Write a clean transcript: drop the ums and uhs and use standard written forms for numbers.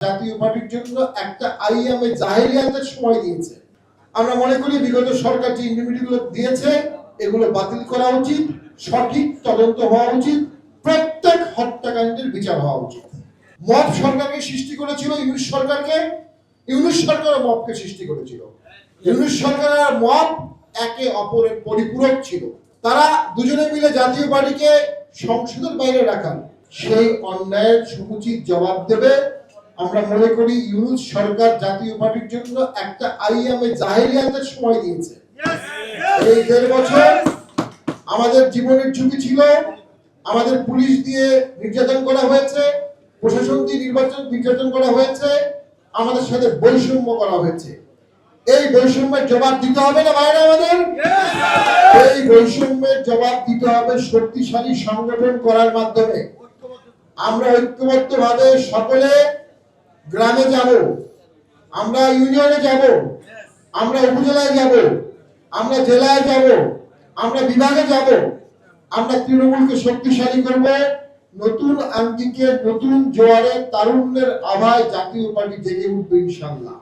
জাতীয় পার্টির জন্য একটা আইয়ামে জাহেলিয়াতের সময় দিয়েছে। আমরা মনে করি বিগত সরকার যে ইন্ডিভিজুয়াল দিয়েছে এগুলো বাতিল করা উচিত, সঠিক তদন্ত হওয়া উচিত, প্রত্যেক হত্যাকাণ্ডের বিচার হওয়া উচিত। মব সরকারকে সৃষ্টি করেছিল ইউনূস সরকারকে, ইউনূস সরকার মবকে সৃষ্টি করেছিল। ইউনূস সরকার আর মব একে অপরের পরিপূরক ছিল। তারা দুজনে মিলে জাতীয় পার্টিকে সংসদের বাইরে রাখান, সেই অন্যায়ের সমুচিত জবাব দেবে। আমরা মনে করি ইউনূস সরকার জাতীয় পার্টির জন্য একটা আইয়ামে জাহেলিয়াতের সময় দিয়েছে। এই 1.5 বছর আমাদের জীবনের ঝুঁকি ছিল, আমাদের পুলিশ দিয়ে নির্যাতন করা হয়েছে, প্রশাসন দিয়ে নির্যাতন করা হয়েছে, আমাদের সাথে বৈষম্য করা হয়েছে। এই বৈষম্যের জবাব দিতে হবে না ভাইরা আমাদের? এই বৈষম্যের জবাব দিতে হবে শক্তিশালী সংগঠন করার মাধ্যমে। আমরা ঐক্যবদ্ধভাবে সকলে গ্রামে যাব, আমরা ইউনিয়নে যাব, আমরা উপজেলায় যাব, আমরা জেলায় যাব, আমরা বিভাগে যাব। আমরা তৃণমূলকে শক্তিশালী করব। নতুন আঙ্গিকে নতুন জোয়ারে তারুণ্যের আভায় জাতীয় পার্টি জেগে উঠবে ইনশাআল্লাহ।